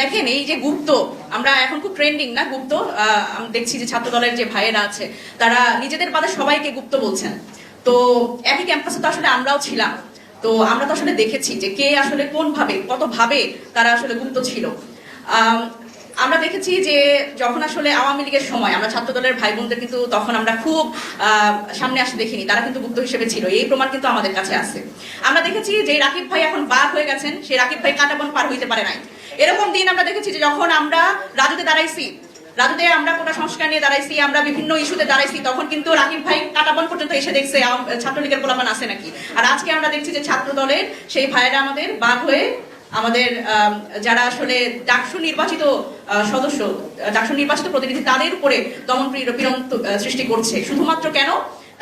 দেখেন এই যে গুপ্ত, আমরা এখন খুব ট্রেন্ডিং না গুপ্ত, আমি দেখছি যে ছাত্র দলের যে ভাইয়েরা আছে তারা নিজেদের বাদে সবাইকে গুপ্ত বলছেন। তো একই ক্যাম্পাসে তো আসলে আমরাও ছিলাম, তো আমরা তো আসলে দেখেছি যে কে আসলে কোন ভাবে কত ভাবে তারা আসলে গুপ্ত ছিল। আমরা দেখেছি যে যখন আসলে আওয়ামী লীগের সময় আমরা ছাত্র দলের ভাই বোনদের কিন্তু তখন আমরা খুব সামনে আসতে দেখিনি, তারা কিন্তু গুপ্ত হিসেবে ছিল, এই প্রমাণ কিন্তু আমাদের কাছে আছে। আমরা দেখেছি যে রাকিব ভাই এখন বাদ হয়ে গেছেন, সেই রাকিব ভাই কাঁটাবন পার হইতে পারে নাই। এরকম দিন আমরা দেখেছি যে যখন আমরা রাজুতে দাঁড়াইছি, রাজুতে আমরা কোটা সংস্কার নিয়ে দাঁড়াইছি, আমরা বিভিন্ন ইস্যুতে দাঁড়াইছি, তখন কিন্তু রাকিব ভাই কাঁটাবন পর্যন্ত এসে দেখছে ছাত্রলীগের পোলাপান আছে নাকি। আর আজকে আমরা দেখছি যে ছাত্র দলের সেই ভাইয়েরা আমাদের বাদ হয়ে আমাদের যারা আসলে ডাকসু নির্বাচিত সদস্য, ডাকসু নির্বাচিত প্রতিনিধি, তাদের উপরে দমন পীড়ন সৃষ্টি করছে শুধুমাত্র কেন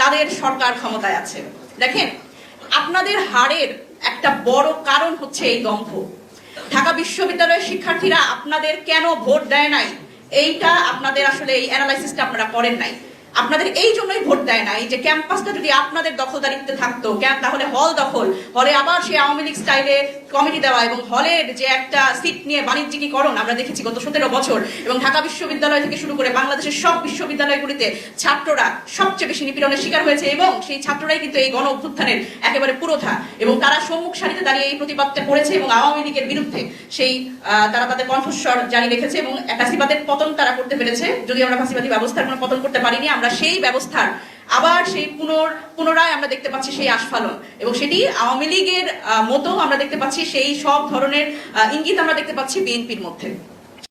তাদের সরকার ক্ষমতায় আছে। দেখেন আপনাদের হারের একটা বড় কারণ হচ্ছে এই দম্ভ। ঢাকা বিশ্ববিদ্যালয়ের শিক্ষার্থীরা আপনাদের কেন ভোট দেয় নাই, এইটা আপনাদের আসলে এই অ্যানালাইসিসটা আপনারা করেন নাই। আপনাদের এই জন্যই ভোট দেয় নাই যে ক্যাম্পাসটা যদি আপনাদের দখলদারিত্বে থাকতো, তাহলে হল দখল, হলে আবার সেই আওয়ামী লীগ স্টাইলে কমিটি দেওয়া এবং হলের যে একটা সিট নিয়ে বাণিজ্যিকীকরণ আমরা দেখেছি গত 17 বছর। এবং ঢাকা বিশ্ববিদ্যালয় থেকে শুরু করে বাংলাদেশের সব বিশ্ববিদ্যালয়গুলিতে ছাত্ররা সবচেয়ে বেশি নিপীড়নের শিকার হয়েছে এবং সেই ছাত্ররাই কিন্তু এই গণ অভ্যুত্থানের একেবারে পুরোধা, এবং তারা সম্মুখ সারিতে দাঁড়িয়ে এই প্রতিবাদটা করেছে এবং আওয়ামী লীগের বিরুদ্ধে সেই তারা তাদের কণ্ঠস্বর জারি রেখেছে এবং ফ্যাসিবাদের পতন তারা করতে পেরেছে। যদি আমরা ফ্যাসিবাদী ব্যবস্থার কোনো পতন করতে পারিনি, আমরা সেই ব্যবস্থার আবার সেই পুনরায় আমরা দেখতে পাচ্ছি সেই আস্ফালন, এবং সেটি আওয়ামী লীগের মতো আমরা দেখতে পাচ্ছি সেই সব ধরনের ইঙ্গিত আমরা দেখতে পাচ্ছি বিএনপির মধ্যে।